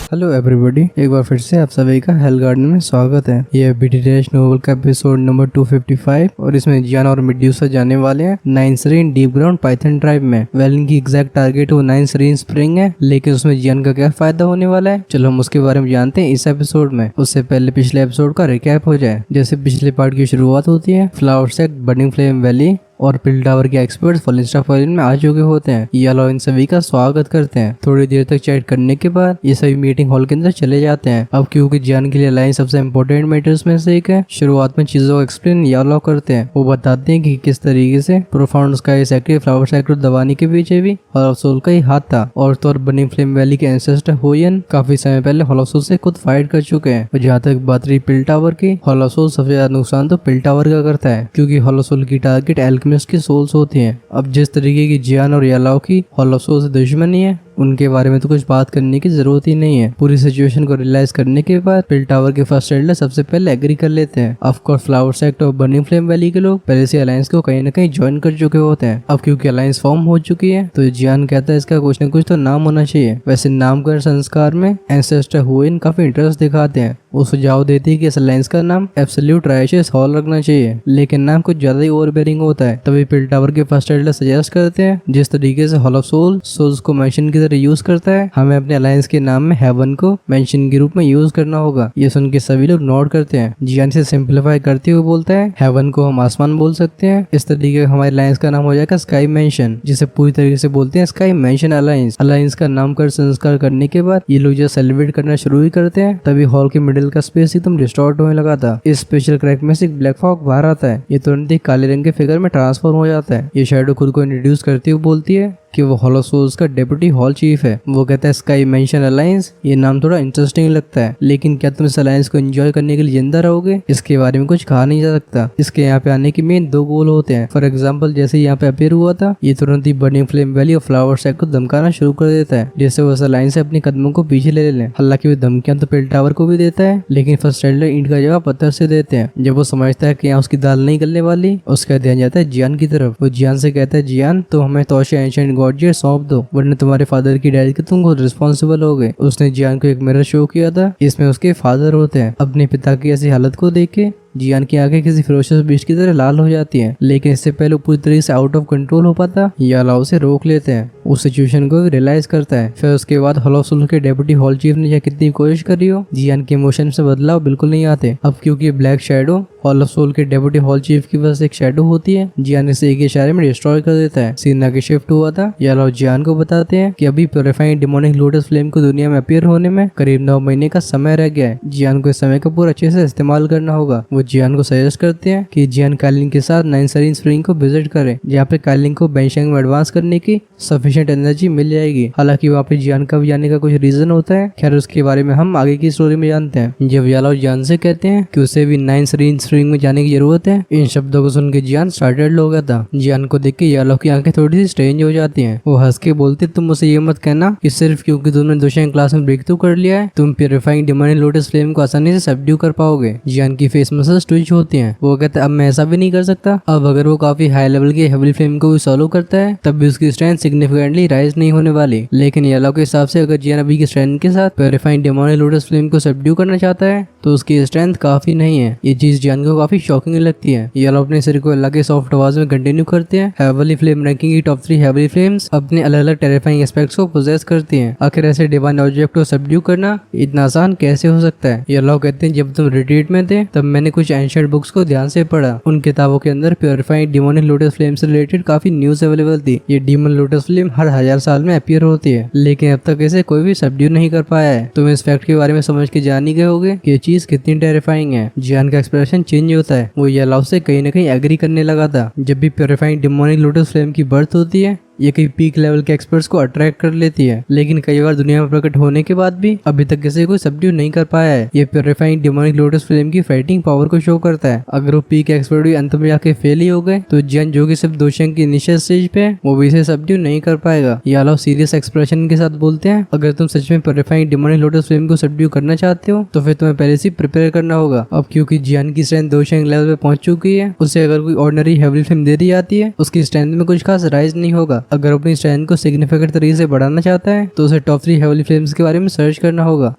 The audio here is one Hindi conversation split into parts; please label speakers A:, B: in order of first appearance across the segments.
A: हेलो एवरीबॉडी, एक बार फिर से आप सभी का हेल गार्डन में स्वागत है। ये बीटी डैश नोवेल का एपिसोड नंबर 255 और इसमें जियान और मेड्यूसा जाने वाले हैं 9 Sarin deep ground Python tribe में। वेल इनकी एग्जैक्ट टारगेट वो 9 सरीन स्प्रिंग है, लेकिन उसमें जियान का क्या फायदा होने वाला है, चलो हम उसके बारे में जानते हैं इस एपिसोड में। उससे पहले पिछले एपिसोड का रिकैप हो जाए। जैसे पिछले पार्ट की शुरुआत होती है flower sect, burning flame valley और पिल टावर के एक्सपर्ट्स फॉलिस्टा फॉलिन में आ चुके होते हैं। ये लोग इन सभी का स्वागत करते हैं। थोड़ी देर तक चैट करने के बाद ये सभी मीटिंग हॉल के अंदर चले जाते हैं। अब क्योंकि जियान के लिए अलायंस सबसे इम्पोर्टेंट मैटर्स में से एक है, शुरुआत में चीजों को एक्सप्लेन ये लोग करते हैं। वो बताते हैं कि किस तरीके से profound sky sector flower sector दबाने के पीछे भी हॉल ऑफ सोल का ही हाथ था। और तो और बर्निंग फ्लेम वैली के एंसेस्टर होयन काफी समय पहले हॉल ऑफ सोल से खुद फाइट कर चुके हैं। और जहाँ तक बात रही पिल टावर की, हॉल ऑफ सोल सबसे ज्यादा नुकसान तो पिल टावर का करता है, क्योंकि हॉल ऑफ सोल की टारगेट एल्केमिस्ट की सोल्स होती हैं। अब जिस तरीके की जियान और यालाओ की हॉल ऑफ सोल से दुश्मनी है, उनके बारे में तो कुछ बात करने की जरूरत ही नहीं है। पूरी सिचुएशन को रियलाइज करने के बाद पिल टावर के फर्स्ट एल्डर सबसे पहले एग्री कर लेते हैं। ऑफ कोर्स फ्लावर सेक्ट और बर्निंग फ्लेम वैली के लोग पहले से अलायंस को कहीं न कहीं ज्वाइन कर चुके होते हैं। अब क्योंकि अलायंस फॉर्म हो चुकी है तो जियान कहता है इसका कुछ न कुछ तो नाम होना चाहिए। वैसे नामकरण संस्कार में एंसेस्टर हुइन काफी इंटरेस्ट दिखाते हैं। वो सुझाव देती है कि इस अलायंस का नाम एब्सोल्यूट राइशियस हॉल रखना चाहिए, लेकिन नाम कुछ ज्यादा ही ओवरबेरिंग होता है। तभी पिल टावर के फर्स्ट एल्डर सजेस्ट करते हैं जिस तरीके से हॉल ऑफ सोल्स को मेंशन की तरह यूज करता है, हमें अपने अलायंस के नाम में हेवन को मेंशन के रूप में यूज करना होगा। ये सुन के सभी लोग नोट करते हैं। जियान से सिंप्लीफाई करते हुए बोलता है हेवन को हम आसमान बोल सकते हैं। इस तरीके का हमारे अलायंस का नाम हो जाएगा स्काई मेंशन, जिसे पूरी तरीके से बोलते हैं स्काई मेंशन अलायंस। अलायंस का नामकरण संस्कार करने के बाद ये लोग जो सेलिब्रेट करना शुरू ही करते हैं, तभी हॉल के मिडिल का स्पेस एकदम डिस्टॉर्ट होने लगा था। इस स्पेशल क्रैक में से एक ब्लैक फॉग बाहर आता है। ये तुरंत ही काले रंग के फिगर में ट्रांसफॉर्म हो जाता है। ये शैडो खुद को इंट्रोड्यूस करती हुए बोलती है कि वो हॉल ऑफ सोल्स का डेप्यूटी हॉल चीफ है। वो कहता है स्काई मेंशन अलायंस, ये नाम थोड़ा इंटरेस्टिंग लगता है, लेकिन क्या तुम इस अलायंस को एंजॉय करने के लिए जिंदा रहोगे, इसके बारे में कुछ कहा नहीं जा सकता। इसके यहाँ पे आने के मेन 2 गोल होते हैं। फॉर एग्जाम्पल, जैसे यहाँ पे अपेयर हुआ था, ये तुरंत ही बर्निंग फ्लेम वैली और फ्लावर सेक्ट को धमकाना शुरू कर देता है, जैसे वो इस अलायंस से अपने कदमों को पीछे ले लें। हालांकि वो धमकियां तो पिल टावर को भी देता है, लेकिन फर्स्ट एल्डर ईंट का जवाब पत्थर से देते हैं। जब वो समझता है कि यहाँ उसकी दाल नहीं गलने वाली, उसका ध्यान जाता है जियान की तरफ। वो जियान से कहता है जियान, तो हमें तोशा एंशिएंट गॉड सौंप दो, वरना तुम्हारे फादर की डेथ के तुम खुद रिस्पॉन्सिबल हो गए। उसने जियान को एक मिरर शो किया था, इसमें उसके फादर होते हैं। अपने पिता की ऐसी हालत को देख के जियान की आंखें किसी फिरोशियस बीस्ट की तरह लाल हो जाती हैं, लेकिन इससे पहले पूरी तरीके से आउट ऑफ कंट्रोल हो पाता यालाओ से रोक लेते हैं। उस सिचुएशन को रियलाइज करता है। फिर उसके बाद हॉल ऑफ सोल के डेप्यूटी हॉल चीफ ने चाहे कितनी कोशिश करी हो, जियान के इमोशन से बदलाव बिल्कुल नहीं आते। अब क्योंकि black shadow hall of soul के डेप्यूटी हॉल चीफ की वजह से एक शैडो होती है, जियान इसे एक इशारे में डिस्ट्रॉय कर देता है। सीन आगे शिफ्ट हुआ था। यालाओ जियान को बताते हैं कि अभी प्योरीफाइंग डिमोनिक लोटस फ्लेम को दुनिया में अपीयर होने में करीब 9 महीने का समय रह गया है। जियान को इस समय का पूरा अच्छे से इस्तेमाल करना होगा। वो जियान को सजेस्ट करते हैं कि जियान काइलिन के साथ 9 सरीन स्प्रिंग को विजिट करे, जहाँ पे काइलिन को बेंशेंग में एडवांस करने की सफिशिएंट एनर्जी मिल जाएगी। हालांकि वहाँ पे जियान का भी जाने का कुछ रीजन होता है, खैर उसके बारे में हम आगे की स्टोरी में जानते हैं। जब यालाओ जियान से कहते हैं कि उसे भी 9 सरीन स्प्रिंग में जाने की जरूरत है, इन शब्दों को सुन के जियान स्टार्टेड हो गया था। जियान को देख के यालाओ की आंखें थोड़ी सी स्ट्रेंज हो जाती हैं। वो हंस के बोलते, तुम मुझे ये मत कहना कि सिर्फ क्योंकि तुमने दोशें क्लास में ब्रेक थ्रू कर लिया है, तुम प्यूरीफाइंग डिमोनिक लोटस फ्लेम को आसानी से सबड्यू कर पाओगे। जियान की फेस मसल्स ट्विच होती हैं। वो कहता है अब मैं ऐसा भी नहीं कर सकता। अब अगर वो काफी हाई लेवल की हेवी फ्लेम को भी सॉल्व करता है, तब भी उसकी स्ट्रेंथ सिग्निफिकेंटली राइज नहीं होने वाली। लेकिन यालाओ के हिसाब से अगर जियान अभी की स्ट्रेंथ के साथ प्यूरीफाइंग डिमोनिक लोटस फ्लेम को सबड्यू करना चाहता है, तो उसकी स्ट्रेंथ काफी नहीं है। ये चीज जियान को काफी शॉकिंग लगती है। यालाओ अपने सिर को लगे सॉफ्ट आवाज में कंटिन्यू करते हैं। हेवली फ्लेम रैंकिंग की टॉप 3 हेवली फ्लेम्स अपने अलग अलग टेरिफाइंग एस्पेक्ट्स को पोजेस करती हैं। आखिर ऐसे डिवाइन ऑब्जेक्ट को सबड्यू करना इतना आसान कैसे हो सकता है? यालाओ कहते हैं जब तुम रिट्रीट में थे तब मैंने कुछ एंशिएंट बुक्स को ध्यान से पढ़ा। उन किताबों के अंदर प्योरीफाइंग डिमोनिक लोटस फ्लेम से रिलेटेड काफी न्यूज अवेलेबल थी। ये डीमन लोटस फ्लेम हर 1000 साल में अपीयर होती है, लेकिन अब तक इसे कोई भी सबड्यू नहीं कर पाया है। तुम इस फैक्ट के बारे में समझ के जान ही गए होगे कि ये चीज कितनी टेरिफाइंग है। जियान का एक्सप्रेशन चेंज होता है। वो यालाओ से कहीं न कहीं एग्री करने लगा था। जब भी प्योरीफाइंग डिमोनिक लोटस फ्लेम की बर्थ होती है, ये कई पीक लेवल के एक्सपर्ट्स को अट्रैक्ट कर लेती है, लेकिन कई बार दुनिया में प्रकट होने के बाद भी अभी तक किसी को सबड्यू नहीं कर पाया है। ये प्योरीफाइंग डिमोनिक लोटस फ्लेम की फाइटिंग पावर को शो करता है। अगर वो पीक एक्सपर्ट भी अंत में जाके फेल ही हो गए, तो जियान जो कि सिर्फ दोशें की इनिशियल स्टेज पे है, वो भी इसे सबड्यू नहीं कर पाएगा। यालाओ सीरियस एक्सप्रेशन के साथ बोलते हैं, अगर तुम सच में प्योरीफाइंग डिमोनिक लोटस फ्लेम को सबड्यू करना चाहते हो, तो फिर तुम्हें पहले से प्रिपेयर करना होगा। अब क्योंकि जियान की स्ट्रेंथ दोशें लेवल पे पहुंच चुकी है, उसे अगर कोई ऑर्डिनरी हेवी फ्लेम दे दी जाती है, उसकी स्ट्रेंथ में कुछ खास राइज नहीं होगा। अगर अपनी स्ट्रेंथ को सिग्निफिकेंट तरीके से बढ़ाना चाहता है तो उसे टॉप 3 हेवली फ्लेम्स के बारे में सर्च करना होगा।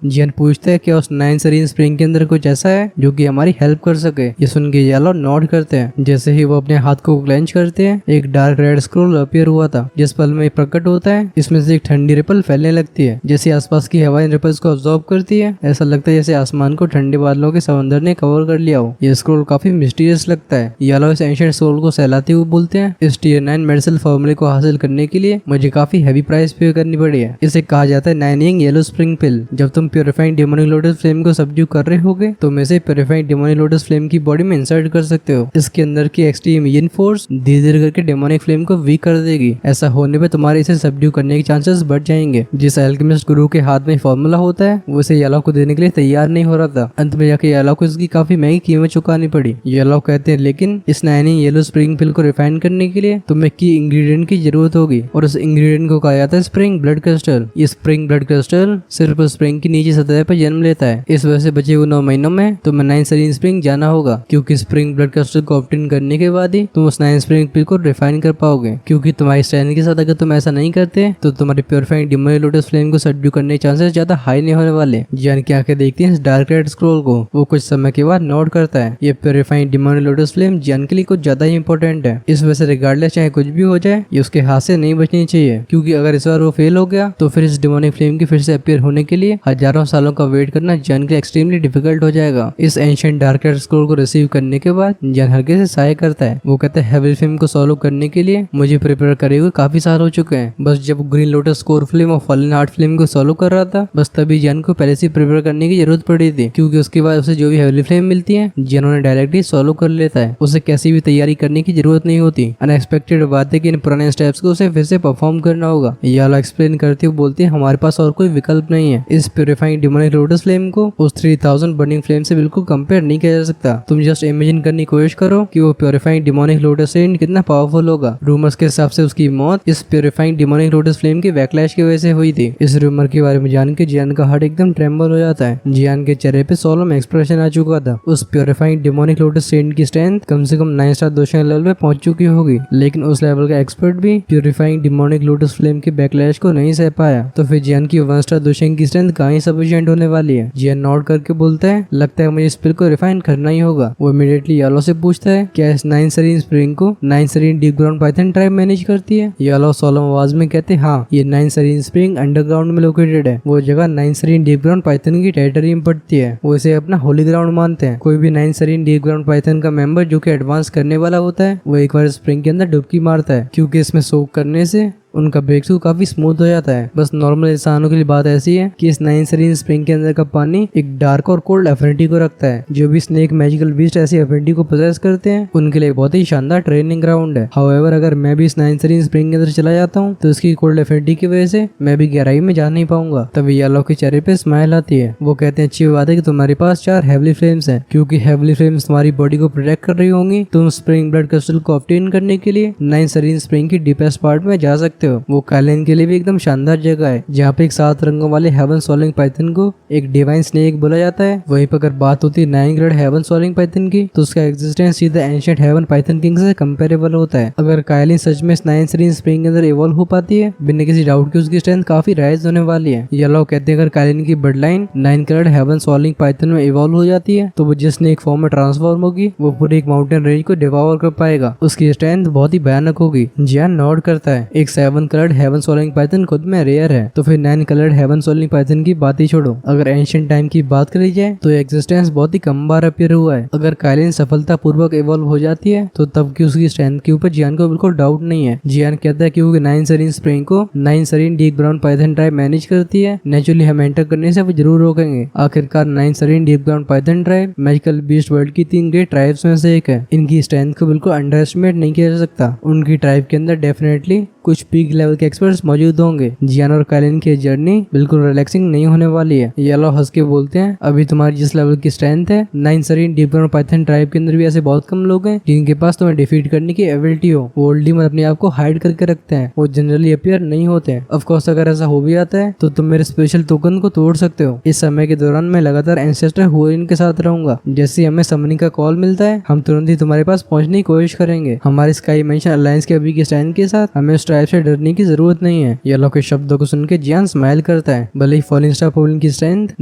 A: जियान पूछता है कि उस 9 सरीन स्प्रिंग के अंदर कुछ ऐसा है जो कि हमारी हेल्प कर सके। ये सुन के येलो नोट करते हैं। जैसे ही वो अपने हाथ को क्लेंच करते हैं, एक डार्क रेड स्क्रोल अपीयर हुआ था जिस पल में प्रकट होता है। इसमें से एक ठंडी रिपल फैलने लगती है। जैसे आसपास की हवा इन रिपल्स को ऑब्जॉर्ब करती है, ऐसा लगता है जैसे आसमान को ठंडे बादलों के समंदर ने कवर कर लिया हो। ये स्क्रोल काफी मिस्टीरियस लगता है। येलो इस एंशिएंट स्क्रोल को सहलाते हुए बोलते हैं, इस टियर 9 मेडिसिन फॉर्मूले को हासिल करने के लिए मुझे काफी हैवी प्राइस पे करनी पड़ी है। इसे कहा जाता है 9 यंग येलो स्प्रिंग पिल। जब तुम प्यूरिफाइंग डेमोनिक लोटस फ्लेम को सब्ड्यू कर रहे होगे, तुम इसे प्यूरिफाइंग डेमोनिक लोटस फ्लेम की बॉडी में इंसर्ट कर सकते हो। इसके अंदर की एक्सट्रीम यिन फोर्स धीरे धीरे करके डेमोनिक फ्लेम को वीक कर देगी। ऐसा होने पे तुम्हारे इसे सब्ड्यू करने के चांसेस बढ़ जाएंगे। जिस एल्केमिस्ट गुरु के हाथ में फॉर्मूला होता है वो इसे येलो को देने के लिए तैयार नहीं हो रहा था। अंत में जाके येलो को इसकी काफी महंगी कीमत चुकानी पड़ी। येलो कहते हैं लेकिन इस 9 येलो स्प्रिंग पिल को रिफाइन करने के लिए तुम्हें की इंग्रेडिएंट की जरूरत होगी और उस इंग्रेडिएंट को कहा जाता है स्प्रिंग ब्लड क्रिस्टल। ये स्प्रिंग ब्लड क्रिस्टल सिर्फ स्प्रिंग की नीचे सतह पर जन्म लेता है। इस वजह से बचे हुए 9 महीनों में तुम्हें 9 सरीन स्प्रिंग जाना होगा, क्योंकि स्प्रिंग ब्लड क्रिस्टल को ऑब्टेन करने के बाद ही तुम उस 9 स्प्रिंग पिल को रिफाइन कर पाओगे। क्योंकि तुम्हारी स्ट्रेंथ के साथ अगर तुम ऐसा नहीं करते तो तुम्हारे प्योरिफाइंग डेमोनिक लोटस फ्लेम को सब्ड्यू करने के चांसेस ज्यादा हाई नहीं होने वाले। जियान की आंखें देखती हैं इस डार्क रेड स्क्रोल को। वो कुछ समय के बाद नोट करता है ये प्योरिफाइंग डेमोनिक लोटस फ्लेम जियान के लिए कुछ ज्यादा ही इंपॉर्टेंट है। इस वजह से रिगार्डलेस चाहे कुछ भी हो जाए, ये उसके हाथ से नहीं बचनी चाहिए, क्योंकि अगर इस बार वो फेल हो गया तो फिर इस डेमोनिक फ्लेम की फिर से अपीयर होने के लिए हजारों सालों का वेट करना जियान के लिए एक्सट्रीमली डिफिकल्ट हो जाएगा। इस एंशिएंट डार्क रेड स्क्रोल को रिसीव करने के बाद जियान हल्के से साय करता है। वो कहता है हेवल फ्लेम को सॉल्व करने के लिए मुझे प्रिपेयर करे हुए काफी साल हो चुके हैं। बस जब ग्रीन लोटस कोर फ्लेम और फॉलन हार्ट फ्लेम को सॉल्व कर रहा था, बस तभी जियान को पहले से प्रिपेयर करने की जरूरत पड़ी थी, क्योंकि उसके बाद उसे जो भी हेवली फ्लेम मिलती है जियान उन्हें डायरेक्टली सॉल्व कर लेता है। उसे कैसी भी तैयारी करने की जरूरत नहीं होती। अनएक्सपेक्टेड बात है कि इन पुराने स्टेप्स को उसे फिर से परफॉर्म करना होगा। याला एक्सप्लेन करते हुए बोलते हैं हमारे पास और कोई विकल्प नहीं है। इस प्यूरिफाइंग डेमोनिक लोटस फ्लेम को उस 3000 बर्निंग फ्लेम से बिल्कुल कंपेयर नहीं किया जा सकता। तुम जस्ट इमेजिन करने की कोशिश करो कि वो प्यूरिफाइंग डेमोनिक लोटस फ्लेम कितना पावरफुल होगा। रूमर्स के हिसाब से उसकी मौत इस प्यूरिफाइंग डेमोनिक लोटस फ्लेम के बैकलैश की वजह से हुई थी। इस रूमर के बारे में जान के जियान का हार्ट एकदम ट्रेम्बल हो जाता है। जियान के चेहरे पे सोलम एक्सप्रेशन आ चुका था। उस प्यूरिफाइंग डेमोनिक लोटस सेंट की स्ट्रेंथ कम से कम 9 स्टार दोषण लेवल पे पहुंच चुकी होगी, लेकिन उस लेवल का एक्सपर्ट भी प्यूरिफाइंग डेमोनिक लोटस फ्लेम के बैकलैश को नहीं सह पाया। तो फिर जियान की 1 स्टार दोषण की स्ट्रेंथ कहाँ ही सफिशिएंट होने वाली है। जियान नोट करके बोलता है लगता है मुझे इस पिल को रिफाइन करना ही होगा। वो इमीडिएटली येलो से पूछता है क्या इस 9 सरीन स्प्रिंग को 9 Sarin deep ground Python tribe manage करती है। येलो सोलम आवाज में कहते हैं हाँ, ये 9 सरीन स्प्रिंग अंडरग्राउंड में लोकेटेड है। वो जगह 9 सरीन डीप ग्राउंड पाइथन की टेरिटरी में पड़ती है। वो इसे अपना होली ग्राउंड मानते हैं। कोई भी 9 सरीन डीप ग्राउंड पाइथन का मेंबर जो कि एडवांस करने वाला होता है, वो एक बार स्प्रिंग के अंदर डुबकी मारता है, क्योंकि इसमें सोक करने से उनका ब्रेक थ्रू काफी स्मूथ हो जाता है। बस नॉर्मल इंसानों के लिए बात ऐसी है कि इस 9 सरीन स्प्रिंग के अंदर का पानी एक डार्क और कोल्ड एफिनिटी को रखता है। जो भी स्नेक मैजिकल बीस्ट ऐसी एफिनिटी को पोजेस करते हैं उनके लिए बहुत ही शानदार ट्रेनिंग ग्राउंड है। हाउएवर अगर मैं भी इस 9 सरीन स्प्रिंग के अंदर चला जाता हूँ तो इसकी कोल्ड एफिनिटी की वजह से मैं भी गहराई में जा नहीं पाऊंगा। तभी येलो के चेहरे पे स्माइल आती है। वो कहते हैं अच्छी बात है कि तुम्हारे पास 4 हेवली फ्लेम्स हैं, क्योंकि हेवली फ्लेम्स तुम्हारी बॉडी को प्रोटेक्ट कर रही होंगी। तुम स्प्रिंग ब्लड क्रिस्टल को ऑब्टेन करने के लिए 9 सरीन स्प्रिंग की डीपेस्ट पार्ट में जा सकते हो। वो काइलिन के लिए भी एकदम शानदार जगह है, जहाँ पे एक 7 रंगों वाले हेवन सॉलिंग पाइथन को एक डिवाइन स्नेक बोला जाता है। वहीं पर अगर बात होती है 9 ग्रेड हेवन सॉलिंग पाइथन की, तो उसका एग्जिस्टेंस सीधा एंशिएंट हेवन पाइथन किंग से कंपेरेबल होता है। अगर काइलिन सच में 9 सरीन स्प्रिंग के अंदर इवॉल्व हो पाती है, बिना किसी डाउट के उसकी स्ट्रेंथ काफी राइज होने वाली है। येलो कहते हैं अगर काइलिन की blood line 9 grade heaven soaring python में इवॉल्व हो जाती है, तो वो जिस स्नेक फॉर्म में ट्रांसफॉर्म होगी वो पूरी एक माउंटेन रेंज को डिवावर कर पाएगा। उसकी स्ट्रेंथ बहुत ही भयानक होगी। जियान नोट करता है एक 7 कलर्ड हेवन सॉलिंग पाइथन खुद में रेयर है, तो फिर 9 कलर्ड हेवन सॉलिंग पाइथन की बात ही छोड़ो। अगर एंशिएंट टाइम की बात करी जाए तो एग्जिस्टेंस बहुत ही कम बार अपीयर हुआ है। अगर काइलिन सफलता पूर्वक इवॉल्व हो जाती है तो तब की उसकी स्ट्रेंथ के ऊपर जियान को बिल्कुल डाउट नहीं है। जियान कहता है क्योंकि 9 सरीन स्प्रिंग को 9 Sarin deep ground Python tribe manage करती है, नेचुरली हम एंटर करने से वो जरूर रोकेंगे। आखिरकार 9 Sarin deep ground Python tribe magical beast world की 3 ग्रेट ट्राइब्स में से एक है। इनकी स्ट्रेंथ को बिल्कुल अंडर एस्टिमेट नहीं किया जा सकता। उनकी ट्राइब के अंदर डेफिनेटली कुछ पीक लेवल के एक्सपर्ट्स मौजूद होंगे। जियान और काइलिन की जर्नी बिल्कुल रिलैक्सिंग नहीं होने वाली है। येलो हंस के बोलते हैं अभी तुम्हारी जिस लेवल की स्ट्रेंथ है 9 Sarin deep ground Python tribe के अंदर भी ऐसे बहुत कम लोग हैं जिनके पास तुम्हें डिफीट करने की एबिलिटी हो। वो ओल्ड में अपने आप को हाइड करके रखते हैं, वो जनरली अपीयर नहीं होते हैं। ऑफ कोर्स अगर ऐसा हो भी आता है तो तुम मेरे स्पेशल टोकन को तोड़ सकते हो। इस समय के दौरान मैं लगातार एंसेस्टर हुएरिन के साथ रहूंगा। जैसे हमें समनिंग का कॉल मिलता है हम तुरंत ही तुम्हारे पास पहुंचने की कोशिश करेंगे। हमारे स्काई मेंशन अलायंस के अभी के स्टैंड के साथ हमें उस ट्राइब से डरने की जरूरत नहीं है। येलो के शब्दों को सुन के जियान स्माइल करता है। भले ही फॉलिंग स्टार पवेलियन की strength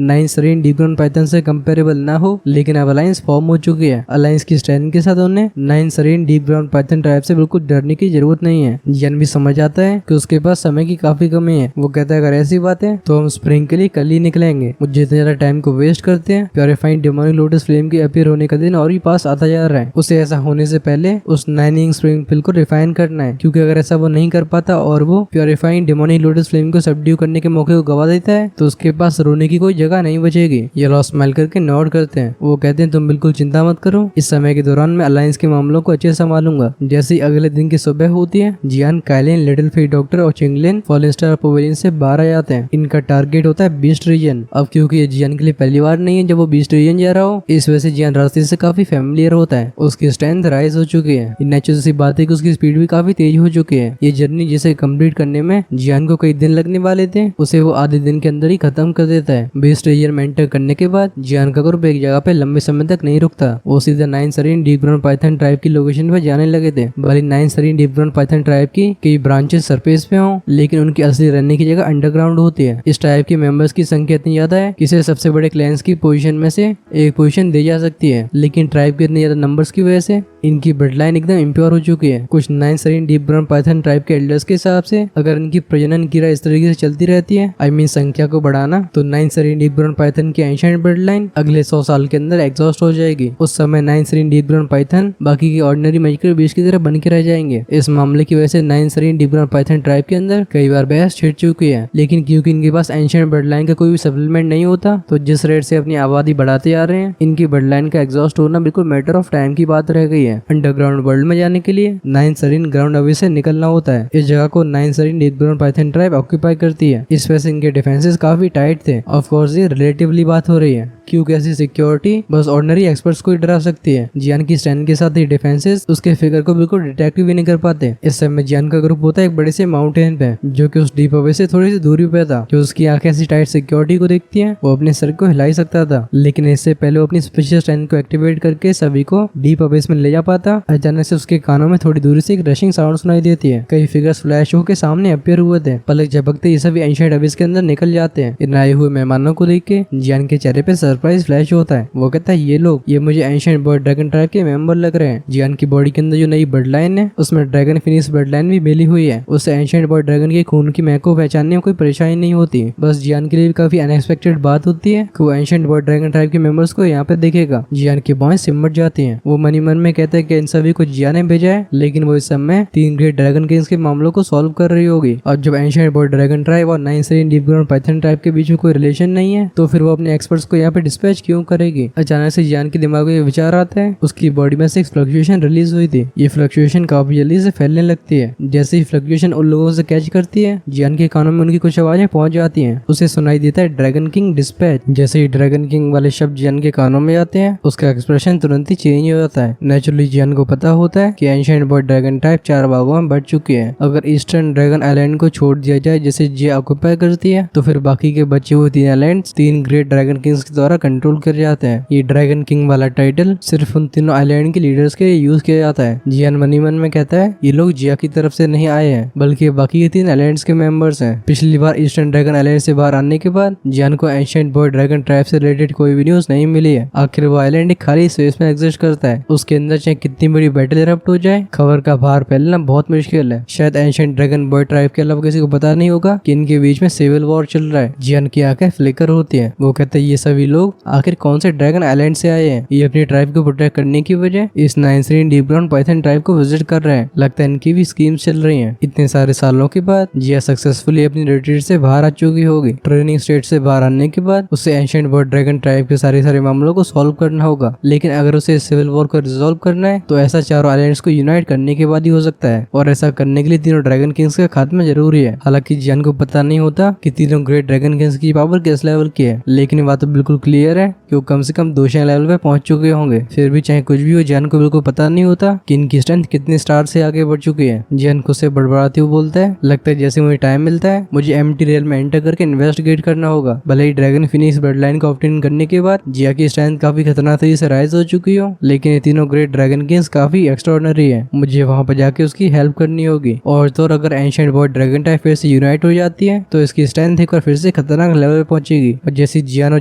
A: 9 Sarin deep ground python से कंपेरेबल ना हो, लेकिन अब अलायंस फॉर्म हो चुकी है। अलायंस की स्ट्रेंथ के साथ उन्हें 9 Sarin deep ground Python tribe से बिल्कुल डरने की जरूरत नहीं है। जियान भी समझ आता है कि उसके पास समय की काफी कमी है। वो कहता है अगर ऐसी बात है तो हम स्प्रिंग के लिए कल ही निकलेंगे। मुझे इतना ज्यादा टाइम को वेस्ट करते हैं। प्योरीफाइंग डेमोनिक लोटस फ्लेम के अपीयर होने का दिन और भी पास आता जा रहा है। उसे ऐसा होने से पहले उस 9 इंच स्प्रिंग फिल को रिफाइन करना है, क्योंकि अगर ऐसा वो नहीं कर पाता और वो प्योरीफाइंग डेमोनिक लोटस फ्लेम को सबड्यू करने के मौके को गवा देता है तो उसके पास रोने की कोई जगह नहीं बचेगी। ये लॉ स्माइल करके नोट करते हैं। वो कहते हैं तुम बिल्कुल चिंता मत करो, इस समय के दौरान मैं अलायंस के मामलों को अच्छे से संभालूंगा। जैसे ही अगले दिन की सुबह होती है, जियान, काइलिन, लिटिल फीट डॉक्टर और चिंगलिन फॉलिंग स्टार पवेलियन से बाहर आ जाते हैं। इनका टारगेट होता है बीस्ट रीजन। अब क्योंकि ये जियान के लिए पहली बार नहीं है जब वो बीस्ट रीजन जा रहा हो, इस वजह से जियान रास्ते से काफी फेमिलियर होता है। उसकी स्ट्रेंथ राइज हो चुकी है। नेचुरल सी बात है कि उसकी स्पीड भी काफी तेज हो चुकी है। ये जर्नी जिसे कंप्लीट करने में जियान को कई दिन लगने वाले थे, उसे वो आधे दिन के अंदर ही खत्म कर देता है। बीस्ट रीजन में एंटर करने के बाद जियान का ग्रुप एक जगह पे लंबे समय तक नहीं रुकता। वो सीधा 9 Sarin deep ground Python Tribe की लोकेशन पे जाने लगे थे। भले 9 Sarin deep ground Python Tribe की कई ब्रांचेस सरफेस पे हों, लेकिन उनकी असली रहने की जगह अंडरग्राउंड होती है। इस ट्राइब के मेंबर्स की संख्या इतनी ज्यादा है कि इसे सबसे बड़े क्लैंस की पोजीशन में से एक पोजीशन दी जा सकती है, लेकिन ट्राइब के इतने ज्यादा नंबर्स की वजह से इनकी ब्लड लाइन एकदम इम्प्योर हो चुकी है। कुछ 9 Sarin deep ground Python tribe के एल्डर्स के हिसाब से अगर इनकी प्रजनन क्रिया इस तरीके से चलती रहती है, आई मीन संख्या को बढ़ाना, तो 9 सरीन डीप ग्राउंड पाइथन की एंशिएंट ब्लड लाइन अगले 100 साल के अंदर एग्जॉस्ट हो जाएगी। उस समय 9 सरीन डीप ग्राउंड पाइथन बाकी की ऑर्डिनरी मैजिकल बीस्ट की तरह बन के रह जाएंगे। इस मामले की वजह से 9 Sarin deep ground Python tribe के अंदर कई बार बहस छिड़ चुकी है, लेकिन क्योंकि इनके पास एंशिएंट ब्लड लाइन का कोई भी सप्लीमेंट नहीं होता, तो जिस रेट से अपनी आबादी बढ़ाते जा रहे हैं, इनकी ब्लड लाइन का एग्जॉस्ट होना बिल्कुल मैटर ऑफ टाइम की बात रह गई है। अंडरग्राउंड वर्ल्ड में जाने के लिए 9 सरीन ग्राउंड अवे से निकलना होता है। इस जगह को 9 Sarin deep ground Python Tribe occupy करती है। इस वजह से इनके डिफेंसेस काफी टाइट थे। ऑफ कोर्स ये रिलेटिवली बात हो रही है, क्योंकि ऐसी सिक्योरिटी बस ऑर्डिनरी एक्सपर्ट्स को ही डरा सकती है। जियान की स्ट्रेंथ के साथ ही डिफेंसेस उसके फिगर को बिल्कुल डिटेक्ट भी नहीं कर पाते। इस समय जियान का ग्रुप होता है एक बड़े से माउंटेन पे, जो कि उस डीप अवे से थोड़ी सी दूरी पे था। जो उसकी आंखें ऐसी टाइट सिक्योरिटी को देखती हैं, वो अपने सर को हिला ही सकता था, लेकिन इससे पहले वो अपनी स्पेशल स्ट्रेंथ को एक्टिवेट करके सभी को डीप अवेस में ले जा पाता। अचानक से उसके कानों में थोड़ी दूरी से एक रशिंग साउंड सुनाई देती है। कई फिगर्स फ्लैश होकर सामने अपीयर हुए थे। पलक झपकते ये सभी एंशिएंट अवेस के अंदर निकल जाते हैं। इन आए हुए मेहमानों को देख के जियान के चेहरे पे सरप्राइज फ्लैश होता है। वो कहता है ये मुझे एंशिएंट बर्ड ड्रैगन ट्राइब के मेंबर लग रहे हैं। जियान की बॉडी के अंदर जो नई ब्लड लाइन है, उसमें ड्रैगन फिनिश ब्लड लाइन भी मिली हुई है। उससे एंशिएंट बर्ड ड्रैगन के खून की महक को पहचानने में कोई परेशानी नहीं होती। बस जियान के लिए भी काफी अनएक्सपेक्टेड बात होती है कि वो एंशिएंट बर्ड ड्रैगन ट्राइब के मेंबर्स को यहाँ पे देखेगा। जियान की बाहें सिमट जाती हैं। वो मन ही मन में कहता है कि इन सभी को जियान ने भेजा है, लेकिन वो इस समय 3 ग्रेट ड्रैगन किंग्स के मामलों को सॉल्व कर रही होगी। और जब एंशिएंट बर्ड ड्रैगन ट्राइब और 9 Sarin deep ground Python tribe के बीच में कोई रिलेशन नहीं है, तो फिर वो अपने एक्सपर्ट्स को यहाँ पे डिस्पैच क्यों करेगी। अचानक से जियान के दिमाग में विचार आता है, उसकी बॉडी में से एक फ्लक्चुएशन रिलीज हुई थी। ये फ्लक्चुएशन काफी जल्दी से फैलने लगती है। जैसे ही फ्लक्चुएशन उन लोगों से कैच करती है, जियान के कानों में उनकी कुछ आवाजें पहुंच जाती हैं। उसे सुनाई देता है ड्रैगन किंग डिस्पैच। जैसे ही ड्रैगन किंग वाले शब्द जियान के कानों में आते हैं, उसका एक्सप्रेशन तुरंत ही चेंज हो जाता है। नेचुरली जियान को पता होता है कि एंशिएंट बर्ड ड्रैगन टाइप 4 भागों में बढ़ चुकी है। अगर ईस्टर्न ड्रैगन आइलैंड को छोड़ दिया जाए जैसे जे ऑक्यूपाई करती है, तो फिर बाकी के बचे हुए 3 आइलैंड्स 3 ग्रेट ड्रैगन किंग्स के द्वारा कंट्रोल कर जाते हैं। ये ड्रैगन किंग वाला टाइटल सिर्फ उन तीनों आइलैंड के लीडर्स के लिए यूज किया जाता है। जियान मनी मन में कहता है ये लोग जिया की तरफ से नहीं आए हैं, बल्कि बाकी के 3 आइलैंड्स के मेंबर्स हैं। पिछली बार ईस्टर्न ड्रैगन आइलैंड से बाहर आने के बाद जियान को एंशिएंट बर्ड ड्रैगन ट्राइब से रिलेटेड कोई भी न्यूज नहीं मिली है। आखिर वो आइलैंड एक खाली स्पेस में एग्जिस्ट करता है। उसके अंदर चाहे कितनी बड़ी बैटल इरप्ट हो जाए, खबर का बाहर फैलना बहुत मुश्किल है। शायद एंशिएंट ड्रैगन बर्ड ट्राइब के अलावा किसी को पता नहीं होगा कि इनके बीच में सिविल वॉर चल रहा है। जियान की आंखें फ्लिकर होती है। वो कहते हैं ये सभी लोग आखिर कौन से ड्रैगन आइलैंड से आए हैं। ये अपनी ट्राइब को प्रोटेक्ट करने की वजह इस 9 Sarin deep ground Python Tribe को विजिट कर रहे हैं। लगता है इनकी भी स्कीम्स चल रही हैं। इतने सारे सालों के बाद जिया सक्सेसफुली अपनी रिट्रीट से बाहर आ चुकी होगी। ट्रेनिंग स्टेट से बाहर आने के बाद उसे एंशिएंट बर्ड ड्रैगन ट्राइब के सारे मामलों को सॉल्व करना होगा। लेकिन अगर उसे सिविल वॉर को रिजॉल्व करना है, तो ऐसा चारों आइलैंड्स को यूनाइट करने के बाद ही हो सकता है। और ऐसा करने के लिए तीनों ड्रैगन किंग्स का खात्मा जरूरी है। हालांकि जियान को पता नहीं होता कि तीनों ग्रेट ड्रैगन किंग्स की पावर किस लेवल की है, लेकिन बात तो बिल्कुल क्लियर है कि वो कम से कम 200 लेवल पे पहुंच चुके होंगे। फिर भी चाहे कुछ भी हो, जियान को बिल्कुल पता नहीं होता कि इनकी स्ट्रेंथ कितने स्टार से आगे बढ़ चुकी है। जियान खुद से बड़बड़ाते हुए बोलता है, लगता है जैसे मुझे टाइम मिलता है मुझे एम्प्टी रियल में एंटर करके इन्वेस्टिगेट करना होगा। भले ही ड्रैगन फिनिश ब्लड लाइन को ऑब्टेन करने के बाद जिया की स्ट्रेंथ काफी खतरनाक तरीके से राइज हो चुकी हो, लेकिन ये तीनों ग्रेट ड्रैगन किंग्स काफी एक्स्ट्राऑर्डिनरी है, मुझे वहाँ पर जाके उसकी हेल्प करनी होगी। और तो और अगर एंशिएंट बॉय ड्रैगन टाइप फिर से यूनाइट हो जाती है तो इसकी स्ट्रेंथ एक बार फिर से खतरनाक लेवल पे पहुंचेगी। और जैसी जियान और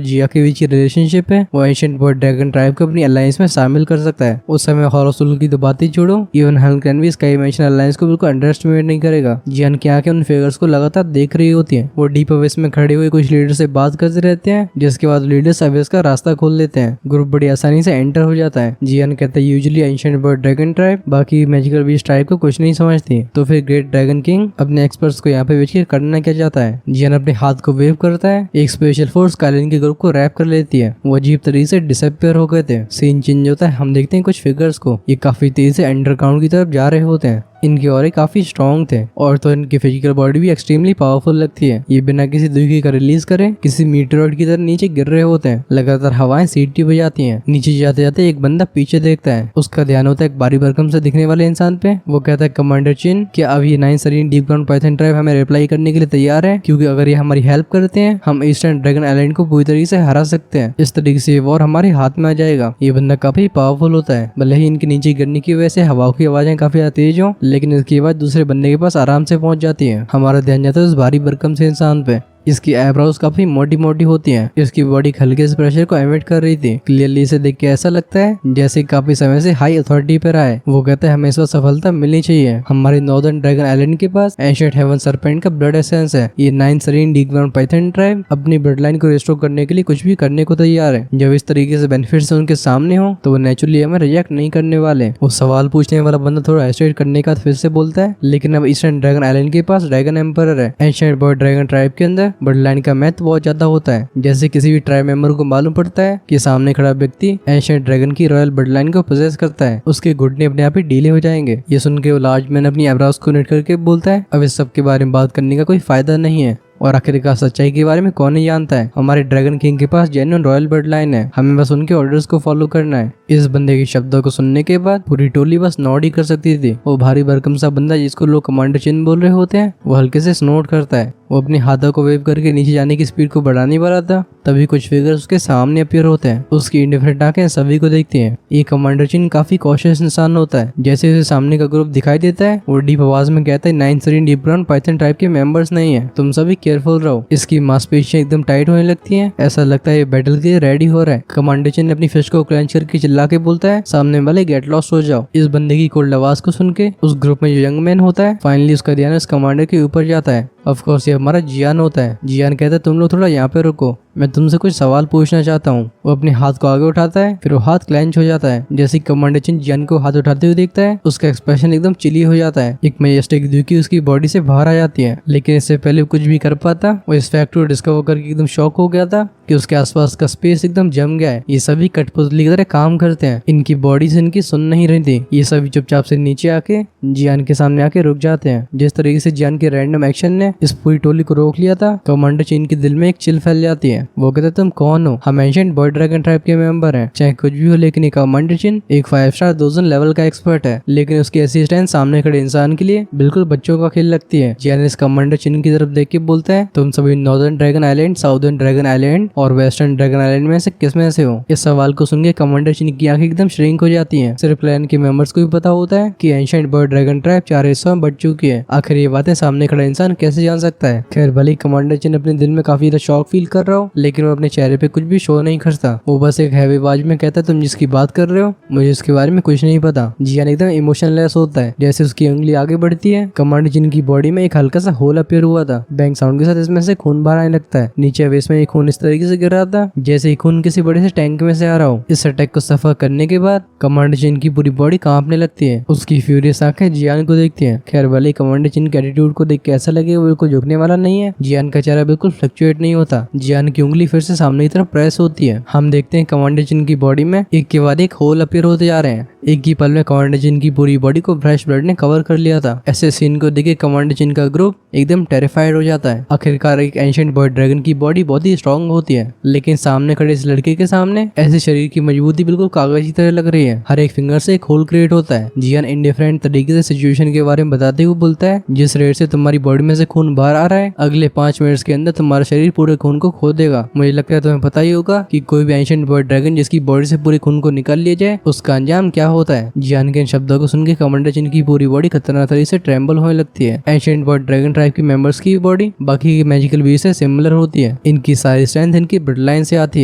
A: जिया के बीच की रिलेशनशिप है वो एंशिएंट बॉय ड्रैगन ट्राइब को अपनी अलायंस में शामिल कर सकता है। उस समय हॉरोसुल की तो बातें छोड़ो, इवन हेलग्रेन भी स्काई मेंशन अलायंस को बिल्कुल अंडर एस्टिमेट नहीं करेगा। जियान की आंखें उन फिगर्स को लगातार देख रही होती हैं। वो डीप अवेस में खड़े हुए कुछ लीडर से बात करते रहते हैं, जिसके बाद लीडर्स अवेस का रास्ता खोल लेते हैं। ग्रुप बड़ी आसानी से एंटर हो जाता है। जियान कहता है यूजुअली एंशिएंट बॉय ड्रैगन ट्राइब बाकी मैजिकल बीस्ट ट्राइब को कुछ नहीं समझती, तो फिर ग्रेट ड्रैगन किंग अपने एक्सपर्ट्स को यहाँ पे बेच के करना क्या चाहता है। जियान अपने हाथ को वेव करता है, एक स्पेशल फोर्स कालिन के ग्रुप को रैप कर लेती है। वो अजीब तरीके से डिसअपियर हो गए थे। सीन चेंज होता है, हम देखते हैं कुछ फिगर्स को, ये काफी तेजी से अंडरग्राउंड की तरफ जा रहे होते हैं। इनके ऑरे काफी स्ट्रॉन्ग थे और तो इनकी फिजिकल बॉडी भी एक्सट्रीमली पावरफुल लगती है। ये बिना किसी दुखी का रिलीज करे किसी मीटरॉइड की तरह नीचे गिर रहे होते हैं। लगातार हवाएं सीटी बजाती हैं। नीचे जाते जाते एक बंदा पीछे देखता है, उसका ध्यान होता है एक बारी भरकम से दिखने वाले इंसान पे। वो कहता है कमांडर चिन, क्या अब ये 9 Sarin deep ground Python Tribe हमें रिप्लाई करने के लिए तैयार है? क्योंकि अगर ये हमारी हेल्प करते हैं हम ईस्टर्न ड्रैगन आइलैंड को पूरी तरीके से हरा सकते हैं। इस तरीके से वॉर हमारे हाथ में आ जाएगा। ये बंदा काफी पावरफुल होता है। भले ही इनके नीचे गिरने की वजह से हवाओं की आवाजें काफी तेज हो, लेकिन इसकी आवाज दूसरे बंदे के पास आराम से पहुंच जाती है। हमारा ध्यान जाता है उस भारी भरकम से इंसान पे। इसकी आईब्रोज काफी मोटी मोटी होती हैं। इसकी बॉडी हल्के से प्रेशर को एमिट कर रही थी। क्लियरली इसे देख के ऐसा लगता है जैसे काफी समय से हाई अथॉरिटी पे रहा है। वो कहता है हमें इस बार सफलता मिलनी चाहिए। हमारे नॉर्दर्न ड्रैगन आइलैंड के पास एंशिएंट हेवन सरपेंट का ब्लड एसेंस है। ये 9 Sarin deep ground Python Tribe अपनी ब्लड लाइन को रिस्टोर करने के लिए कुछ भी करने को तैयार है। जब इस तरीके से बेनिफिट्स उनके सामने हो तो वो नेचुरली हमें रिजेक्ट नहीं करने वाले। वो सवाल पूछने वाला बंदा थोड़ा हेजिटेट करने का फिर से बोलता है, लेकिन अब ईस्टर्न ड्रैगन आइलैंड के पास ड्रैगन एम्परर है। एंशिएंट बॉय ड्रैगन ट्राइब के अंदर ब्लड लाइन का मैथ बहुत ज्यादा होता है। जैसे किसी भी ट्राइब मेंबर को मालूम पड़ता है कि सामने खड़ा व्यक्ति एंशिएंट ड्रैगन की रॉयल ब्लड लाइन को पोजेस करता है, उसके घुटने अपने आप ही ढीले हो जाएंगे। ये सुन के वो लार्ज मैन अपनी आईब्रोज को नेट करके बोलता है अब इस सब के बारे में बात करने का कोई फायदा नहीं है। और आखिरकार सच्चाई के बारे में कौन नहीं जानता है। हमारे ड्रैगन किंग के पास जेन्युइन रॉयल ब्लड लाइन है, हमें बस उनके ऑर्डर्स को फॉलो करना है। इस बंदे के शब्दों को सुनने के बाद पूरी टोली बस नॉड ही कर सकती थी। वो भारी भरकम सा बंदा जिसको लोग कमांडर चिन बोल रहे होते हैं वो हल्के से स्नोट करता है। वो अपने हाथों को वेव करके नीचे जाने की स्पीड को बढ़ाने वाला था, तभी कुछ फिगर्स उसके सामने अपीयर होते हैं। उसकी इंडिफरेंट आंखें सभी को देखती हैं। ये कमांडर चिन काफी कॉशियस इंसान होता है। जैसे उसे सामने का ग्रुप दिखाई देता है वो डीप आवाज में कहता है 9 Sarin deep ground Python tribe के मेंबर्स नहीं है, तुम सभी केयरफुल रहो। इसकी मांसपेशियां एकदम टाइट होने लगती हैं, ऐसा लगता है ये बैटल के लिए रेडी हो रहा है। कमांडर चिन अपनी फिस्ट को क्लेंच करके चिल्ला के बोलता है सामने वाले गेट लॉस्ट हो जाओ। इस बंदे की कोल्ड आवाज को सुन के उस ग्रुप में जो यंग मैन होता है फाइनली उसका ध्यान उस कमांडर के ऊपर जाता है। ऑफ कोर्स ये हमारा जियान होता है। जियान कहता है तुम लोग थोड़ा यहाँ पे रुको, मैं तुमसे कुछ सवाल पूछना चाहता हूँ। वो अपने हाथ को आगे उठाता है, फिर वो हाथ क्लेंच हो जाता है। जैसे कमांडर चिन जियान को हाथ उठाते हुए देखता है उसका एक्सप्रेशन एकदम चिली हो जाता है। एक मैजेस्टिक दुखी उसकी बॉडी से बाहर आ जाती है, लेकिन इससे पहले कुछ भी कर पाता वो इस फैक्ट को डिस्कवर करके एकदम शॉक हो गया था कि उसके आसपास का स्पेस एकदम जम गया है। ये सभी कठपुतली की तरह काम करते हैं। इनकी बॉडी से इनकी सुन नहीं रही थी। ये सभी चुपचाप से नीचे आके जियान के सामने आके रुक जाते हैं। जिस तरीके से जियान के रैंडम एक्शन ने इस पूरी टोली को रोक लिया था, कमांडर चिन के दिल में एक चिल फैल जाती है। वो कहते तुम कौन हो? हम एंशिएंट बॉय ड्रैगन ट्राइब के मेंबर हैं। चाहे कुछ भी हो, लेकिन ये कमांडर चिन एक 5 स्टार दोजन लेवल का एक्सपर्ट है, लेकिन उसकी असिस्टेंट सामने खड़े इंसान के लिए बिल्कुल बच्चों का खेल लगती है। जियान इस कमांडर चिन की तरफ देख के बोलता है तुम सभी northern Dragon island, southern dragon island और वेस्टर्न ड्रैगन आइलैंड में से किस में से हो? इस सवाल को सुन के कमांडर चिन की आंखें एकदम श्रिंक हो जाती हैं। सिर्फ क्लैन के मेंबर्स को भी पता होता है कि एंशिएंट बॉय ड्रैगन ट्राइब 4 हिस्सों में बढ़ चुकी है। आखिर ये बातें सामने खड़ा इंसान कैसे जान सकता है? खैर भले ही कमांडर चिन अपने दिल में काफी शॉक फील कर रहा हो, लेकिन वो अपने चेहरे पे कुछ भी शो नहीं करता। वो बस एक हैवी आवाज में कहता है तुम जिसकी बात कर रहे हो मुझे उसके बारे में कुछ नहीं पता। जियान एकदम इमोशनलेस होता है। जैसे उसकी उंगली आगे बढ़ती है कमांडर चिन की बॉडी में एक हल्का सा होल अपीयर हुआ था। बैंग साउंड के साथ इसमें से खून बाहर आने लगता है। नीचे वेस्ट में खून इस तरीके से गिर रहा था जैसे ही खून किसी बड़े से टैंक में से आ रहा हो। इस अटैक को सफर करने के बाद कमांडर चिन की पूरी बॉडी कांपने लगती है। उसकी फ्यूरियस आंखें जियान को देखती हैं। खैर भले कमांडर चिन के एटीट्यूड को देख के ऐसा लगे वो बिल्कुल झुकने वाला नहीं है। जियान का चेहरा बिल्कुल फ्लक्चुएट नहीं होता। जियान की उंगली फिर से सामने की तरफ प्रेस होती है। हम देखते हैं कमांडर चिन की बॉडी में एक के बाद एक होल अपीयर होते जा रहे हैं। एक ही पल में कमांडर चिन की पूरी बॉडी को फ्रेश ब्लड ने कवर कर लिया था। ऐसे सीन को देखे कमांडर चिन का ग्रुप एकदम टेरिफाइड हो जाता है। आखिरकार एक एंशिएंट बॉय ड्रैगन की बॉडी बहुत ही स्ट्रांग होती है, लेकिन सामने खड़े इस लड़के के सामने ऐसे शरीर की मजबूती बिल्कुल कागज की तरह लग रही है। हर एक फिंगर से एक होल क्रिएट होता है। जियान इंडिफरेंट तरीके से सिचुएशन के बारे में बताते हुए बोलता है जिस रेट से तुम्हारी बॉडी में से खून बाहर आ रहा है अगले 5 मिनट्स के अंदर तुम्हारा शरीर पूरे खून को खो देगा। मुझे लगता है तुम्हें पता ही होगा कि कोई भी एंशिएंट बॉय ड्रैगन जिसकी बॉडी से पूरे खून को निकाल लिया जाए उसका अंजाम क्या होता है। जियान के इन शब्दों को सुन के कमांडर चिन की पूरी बॉडी खतरनाक तरीके से ट्रेम्बल होने लगती है। एंशिएंट बॉय ड्रैगन ट्राइब के मेंबर्स की बॉडी बाकी मैजिकल बीस्ट से सिमिलर होती है। इनकी सारी स्ट्रेंथ इनकी ब्लड लाइन से आती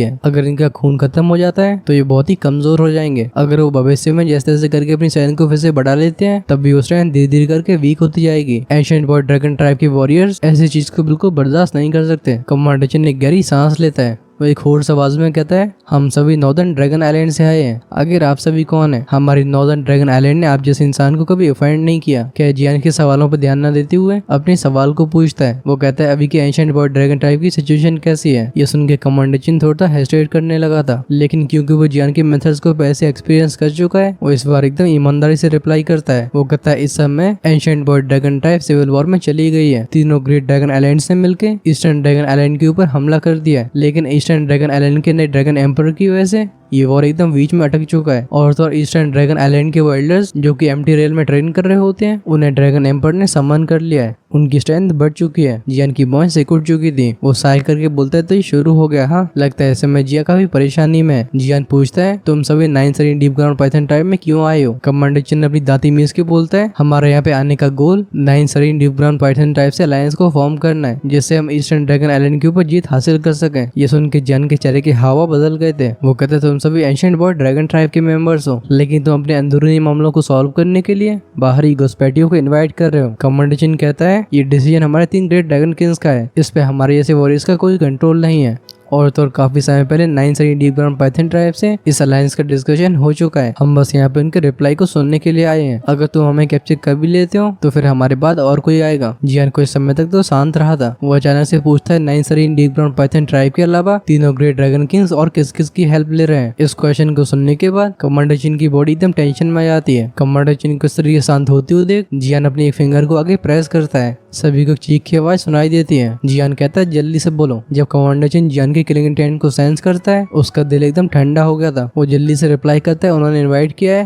A: है। अगर इनका खून खत्म हो जाता है तो ये बहुत ही कमजोर हो जाएंगे। अगर वो भविष्य में जैसे तैसे करके अपनी स्ट्रेंथ को फिर से बढ़ा लेते हैं तब भी वो स्ट्रेंथ धीरे धीरे करके वीक होती जाएगी। एंशिएंट बॉय ड्रैगन ट्राइब के वॉरियर्स ऐसी चीज को बिल्कुल बर्दाश्त नहीं कर सकते। कमांडर चिन एक गहरी सांस लेता है। वो एक होर्स आवाज में कहता है, हम सभी नॉर्दर्न ड्रैगन आइलैंड से आए हैं। आखिर आप सभी कौन है? हमारी नॉर्दर्न ड्रैगन आइलैंड ने आप जैसे इंसान को कभी ऑफेंड नहीं किया। क्या जियान के सवालों पर ध्यान न देते हुए अपने सवाल को पूछता है। वो कहता है, अभी के एंशिएंट बॉय ड्रैगन ट्राइब की सिचुएशन कैसी है? ये सुन के कमांडर चिन थोड़ा हेजिटेट करने लगा था, लेकिन क्योंकि वो जियान के मेथड्स को पहले एक्सपीरियंस कर चुका है वो इस बार एकदम ईमानदारी से रिप्लाई करता है। वो कहता है, इस समय एंशिएंट बॉय ड्रैगन ट्राइब सिविल वॉर में चली गई है। तीनों ग्रेट ड्रैगन आइलैंड ने मिलकर ईस्टर्न ड्रैगन आइलैंड के ऊपर हमला कर दिया है, लेकिन ईस्टर्न ड्रैगन आइलैंड के नए ड्रैगन एम्पर की वजह से ये वॉर एकदम बीच में अटक चुका है। और तो ईस्टर्न ड्रैगन आइलैंड के वाइल्डर्स जो कि एम्प्टी रेल में ट्रेन कर रहे होते हैं उन्हें ड्रैगन एम्पर ने सम्मान कर लिया है। उनकी स्ट्रेंथ बढ़ चुकी है। जियान की बॉय सिकुड़ चुकी थी। वो साय करके बोलता है, तो ये शुरू हो गया। हाँ, लगता है ऐसे में जिया काफी परेशानी में है। जियान पूछता है, तुम सभी 9 Sarin deep ground Python tribe में क्यों आए हो? कमांडर चिन अपनी दांती मीस के बोलता है, हमारे यहाँ पे आने का goal 9 Sarin deep ground Python tribe से अलायंस को फॉर्म करना है, जिससे हम ईस्टर्न ड्रैगन आइलैंड के ऊपर जीत हासिल कर सकें। ये सुन के जियान के चेहरे के हावा बदल गए थे। वो कहते, तुम सभी एंशिएंट बॉय ड्रैगन ट्राइब के मेंबर्स हो, लेकिन तुम अपने अंदरूनी मामलों को सॉल्व करने के लिए बाहरी घुसपैठियों को इनवाइट कर रहे हो। कमांडर चिन कहता है, ये डिसीजन हमारे 3 ग्रेट ड्रैगन किंग्स का है। इस पे हमारे जैसे वॉरियर्स का कोई कंट्रोल नहीं है। और तो काफी समय पहले 9 Sarin deep ground Python tribe से इस अलायंस का डिस्कशन हो चुका है। हम बस यहाँ पे उनके रिप्लाई को सुनने के लिए आए हैं। अगर तुम हमें कैप्चर कर भी लेते हो तो फिर हमारे बाद और कोई आएगा। जियान कुछ समय तक तो शांत रहा था। वो अचानक से पूछता है, 9 Sarin deep ground Python tribe के अलावा तीनों ग्रेट ड्रैगन किंग्स और किस किस की हेल्प ले रहे हैं? इस क्वेश्चन को सुनने के बाद कमांडर चिन की बॉडी एकदम टेंशन में आ जाती है। कमांडर चिन को इस तरीके शांत होती हुई देख जियान अपनी एक फिंगर को आगे प्रेस करता है। सभी को चीख की आवाज सुनाई देती है। जियान कहता है, जल्दी से बोलो। जब कमांडर चिन जियान के किलिंग इंटेंट को सेंस करता है उसका दिल एकदम ठंडा हो गया था। वो जल्दी से रिप्लाई करता है, उन्होंने इनवाइट किया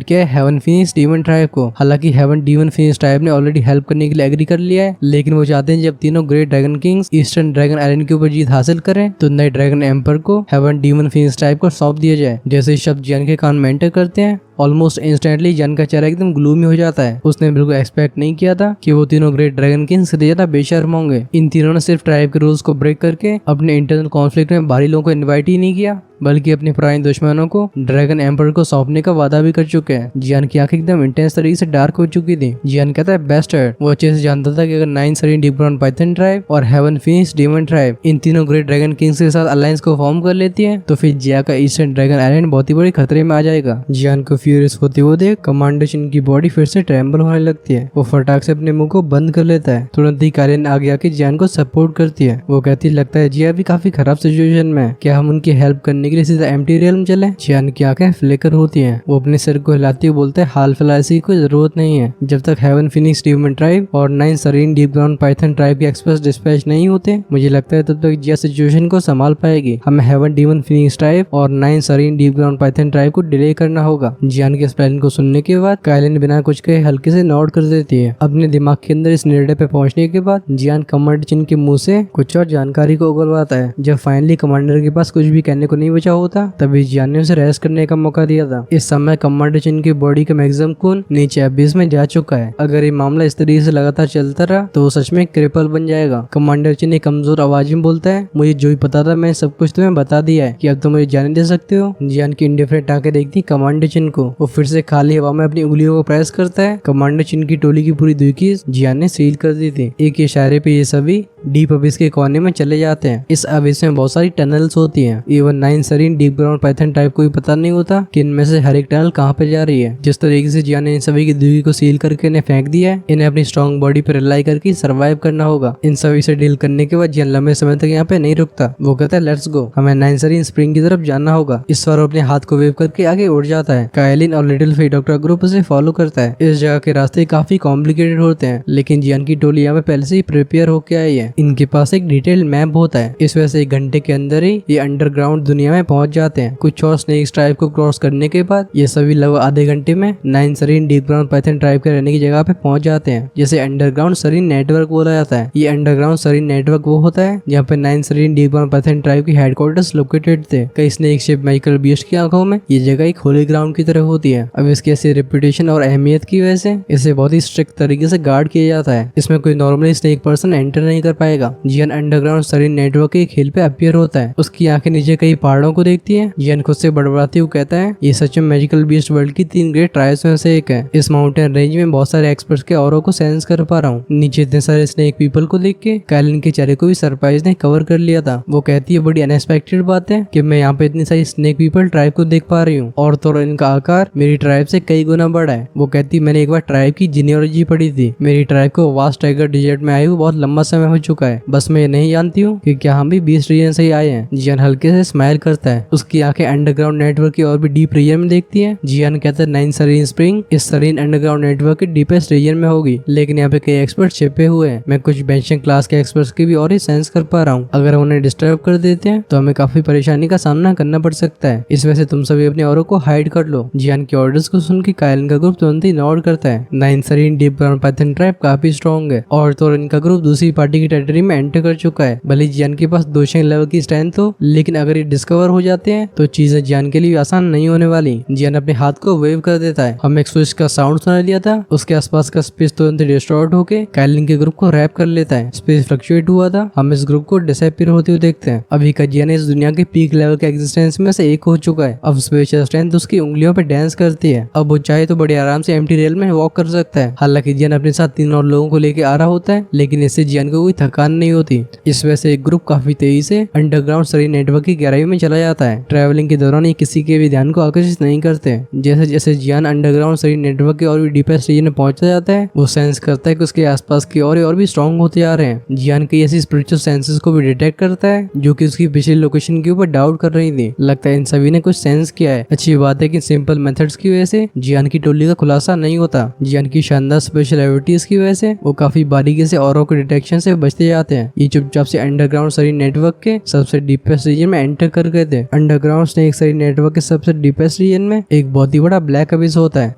A: है हेवन फिनिक्स डीमन ट्राइब को। हालांकि हेवन डीमन फिनिक्स ट्राइब ने ऑलरेडी हेल्प करने के लिए एग्री कर लिया है, लेकिन वो चाहते हैं जब तीनों great dragon Kings eastern dragon Island के ऊपर जीत हासिल करें तो नए ड्रैगन एम्पर को हेवन डीमन फिनिक्स ट्राइब को सौंप दिया जाए। जैसे शब्द जियान के कान में एंटर करते हैं ऑलमोस्ट इंस्टेंटली जियान का चेहरा एकदम ग्लूमी हो जाता है। उसने बिल्कुल एक्सपेक्ट नहीं किया था कि वो तीनों ग्रेट ड्रैगन किंग्स से ज्यादा बेशर्म होंगे। इन तीनों ने सिर्फ ट्राइब के रूल्स को ब्रेक करके अपने इंटरनल कॉन्फ्लिक्ट में बाहरी लोगों को इन्वाइट ही नहीं किया, बल्कि अपने पुराने दुश्मनों को ड्रैगन एम्पर को सौंपने का वादा भी कर चुके हैं। जियान की आंखें एकदम इंटेंस तरीके से डार्क हो चुकी थी। जियान कहता है, बेस्टर्ड। वो अच्छे से जानता था कि अगर 9 Sarin deep ground Python tribe और हेवन फिनिक्स डीमन ट्राइब इन तीनों ग्रेट ड्रैगन किंग्स के साथ अलायंस को फॉर्म कर लेती है तो फिर जिया का ईस्टर्न ड्रैगन आइलैंड बहुत ही बड़े खतरे में आ जाएगा। जियान को फ्यूरियस होते हुए देख कमांडर चिन की बॉडी फिर से ट्रेम्बल होने लगती है। वो फटाक से अपने मुंह को बंद कर लेता है। तुरंत ही कालिन आगे आके जियान को सपोर्ट करती है। वो कहती है, लगता है जिया भी काफी खराब सिचुएशन में है, क्या हम उनकी हेल्प करने के लिए सीधा एम्प्टी रेल चले? जियान की आंखें फ्लिकर होती हैं। वो अपने सिर को हिलाते हुए बोलते हैं, हाल फिलहाल ऐसी कोई जरूरत नहीं है। जब तक हेवन फिनिक्स डीमन ट्राइब और 9 Sarin deep ground Python tribe के एक्सप्रेस डिस्पैच नहीं होते, मुझे लगता है तब तक जिया सिचुएशन को संभाल पाएगी। हमें हेवन डीमन फिनिक्स ट्राइब और 9 Sarin deep ground Python Tribe को डिले करना होगा। जियान के इस प्लान को सुनने के बाद कालिन बिना कुछ कहे हल्के से नोट कर देती है। अपने दिमाग के अंदर इस निर्णय पे पहुंचने के बाद जियान कमांडर चिन के मुंह से कुछ और जानकारी को उगलवाता है। जब फाइनली कमांडर के पास कुछ भी कहने को नहीं बचा होता तभी जियान ने उसे रेस्ट करने का मौका दिया था। इस समय कमांडर चिन की बॉडी का मैक्सिमम खून नीचे अबिस में जा चुका है। अगर ये मामला इस तरीके से लगातार चलता रहा तो वो सच में क्रिपल बन जाएगा। कमांडर चिन एक कमजोर आवाज में बोलता है, मुझे जो भी पता था मैं सब कुछ तुम्हें बता दिया है, कि अब तुम मुझे जाने दे सकते हो। जियान की इंडिफरेंट आंखें देखती कमांडर चिन को। वो फिर से खाली हवा में अपनी उंगलियों को प्रेस करता है। कमांडर चिन की टोली की पूरी दुखी जियान ने सील कर दी थी। एक इशारे पे ये सभी डीप अबिस के कोने में चले जाते हैं। इस अबिस में बहुत सारी टनल्स होती हैं। Even 9 Sarin deep ground Python Tribe को भी पता नहीं होता कि इनमें से हर एक टनल कहाँ पे जा रही है। जिस तरीके से जियान ने इन सभी की दुखी को सील करके इन्हें फेंक दिया है, इन्हें अपनी स्ट्रॉन्ग बॉडी पर रिलाई करके सर्वाइव करना होगा। इन सभी से डील करने के बाद जियान लंबे समय तक यहाँ पे नहीं रुकता। वो कहता है, लेट्स गो, हमें 9 सरीन स्प्रिंग की तरफ जाना होगा। इस बार अपने हाथ को वेव करके आगे उड़ जाता है। कायलिन और लिटिल फी डॉक्टर ग्रुप उसे फॉलो करता है। इस जगह के रास्ते काफी कॉम्प्लिकेटेड होते हैं, लेकिन जियान की टोली यहाँ पे पहले से ही प्रिपेयर होके आई है। इनके पास एक डिटेल्ड मैप होता है। इस वजह से 1 घंटे के अंदर ही ये अंडरग्राउंड दुनिया एरिया में पहुंच जाते हैं। कुछ और स्नेक ट्राइब को क्रॉस करने के बाद ये सभी लगभग आधे घंटे में 9 Sarin deep ground Python tribe के रहने की जगह पे पहुंच जाते हैं, जिसे अंडरग्राउंड सरीन नेटवर्क बोला जाता है। ये अंडरग्राउंड सरीन नेटवर्क वो होता है जहाँ पे 9 Sarin deep ground Python Tribe की हेडक्वार्टर्स लोकेटेड थे। कई स्नेक शिप मैजिकल बीस्ट की आंखों में ये जगह एक होली ग्राउंड की तरह होती है। अब इसकी ऐसी रेपुटेशन और अहमियत की वजह से इसे बहुत ही स्ट्रिक्ट तरीके से गार्ड किया जाता है। इसमें कोई नॉर्मली स्नेक पर्सन एंटर नहीं कर पाएगा। जियान अंडरग्राउंड सरीन नेटवर्क के खेल पे अपीयर होता है। उसकी आंखें नीचे कई पहाड़ों को देखती है। जियान खुद से बड़बड़ाते हुए कहता है ये सच में मैजिकल बीस्ट वर्ल्ड की 3 ग्रेट ट्रायल्स में से एक है। इस माउंटेन रेंज में बहुत सारे एक्सपर्ट्स के औरों को सेंस कर पा रहा हूँ। नीचे इतने सारे स्नेक पीपल को देख के काइलिन के चेहरे को भी सरप्राइज ने कवर कर लिया था। वो कहती है बड़ी अनएक्सपेक्टेड बात है कि मैं यहाँ पे इतनी सारी स्नेक पीपल ट्राइब को देख पा रही हूँ और तो इनका आकार मेरी ट्राइब से कई गुना बड़ा है। वो कहती है मैंने एक बार ट्राइब की जीनियोलॉजी पढ़ी थी। मेरी ट्राइब को वास्ट टाइगर डिजर्ट में आए हुए बहुत लंबा समय हो चुका है। बस मैं ये नहीं जानती हूँ कि क्या हम भी 20 रीजन से ही आए हैं। जियान हल्के से स्माइल करता है। उसकी आंखें अंडरग्राउंड नेटवर्क की और भी डीप रीजन में देखती है। जियान कहता है 9 सरीन स्प्रिंग इस सरीन अंडरग्राउंड नेटवर्क के डीपेस्ट रीजन में होगी, लेकिन यहाँ पे कई एक्सपर्ट छिपे हुए हैं। मैं कुछ बेंचिंग क्लास के एक्सपर्ट्स की भी और ही सेंस कर पा रहा हूँ। अगर उन्हें डिस्टर्ब कर देते हैं तो हमें काफी परेशानी का सामना करना पड़ सकता है। इस वजह से तुम सभी अपने औरों को हाइड कर लो। जियान के ऑर्डर्स को सुन के काइलिन का ग्रुप तुरंत ही नोट करता है। 9 Sarin deep ground Python Tribe काफी स्ट्रॉन्ग है और तो इनका ग्रुप दूसरी पार्टी की टेरिटरी में एंटर कर चुका है। भले जियान के पास 200 लेवल की स्ट्रेंथ हो, लेकिन अगर ये डिस्कवर हो जाते हैं तो चीजें जियान के लिए आसान नहीं होने वाली। जियान अपने हाथ को वेव कर देता है। हम एक स्विच का साउंड सुना लिया था। उसके आसपास का स्पेस तुरंत डिस्टॉर्ट होके काइलिन के ग्रुप को रैप कर लेता है। स्पेस फ्लक्चुएट हुआ था। हम इस ग्रुप को डिसअपीयर होते हुए देखते हैं। अभी का जियान इस दुनिया के पीक लेवल के एग्जिस्टेंस में से एक हो चुका है। अब स्पेशल स्ट्रेंथ उसकी उंगलियों पे डांस करती है। अब वो चाहे तो बड़े आराम से एम्प्टी रेल में वॉक कर सकता है। हालांकि जियान अपने साथ 3 और लोगों को लेके आ रहा होता है, लेकिन इससे जियान को कोई थकान नहीं होती। इस वजह से एक ग्रुप काफी तेजी से अंडरग्राउंड सरीन नेटवर्क की गहराई में चला जाता है। ट्रैवलिंग के दौरान ये किसी के भी ध्यान को आकर्षित नहीं करते। जैसे जैसे जियान अंडरग्राउंड सरीन नेटवर्क के और भी डीपेस्ट रीजन में पहुंचता जाता है, वो सेंस करता है कि उसके आसपास की और भी स्ट्रॉन्ग होते जा रहे हैं। जियान की ऐसी स्पिरिचुअल सेंसेस को भी डिटेक्ट करता है जो कि उसकी पिछली लोकेशन के ऊपर डाउट कर रही थी। लगता है इन सभी ने कुछ सेंस किया है। अच्छी बात है कि सिंपल मेथड्स की वजह से जियान की टोली का खुलासा नहीं होता। जियान की शानदार स्पेशल एबिलिटीज की वजह से वो काफी बारीकी से औरों के डिटेक्शन से बचते जाते हैं। ये चुपचाप से अंडरग्राउंड सरीन नेटवर्क के सबसे डीपेस्ट रीजन में एंटर कर गए थे। अंडरग्राउंड स्नेक सरीन नेटवर्क के सबसे डीपेस्ट रीजन में एक बहुत ही बड़ा ब्लैक अबिस होता है।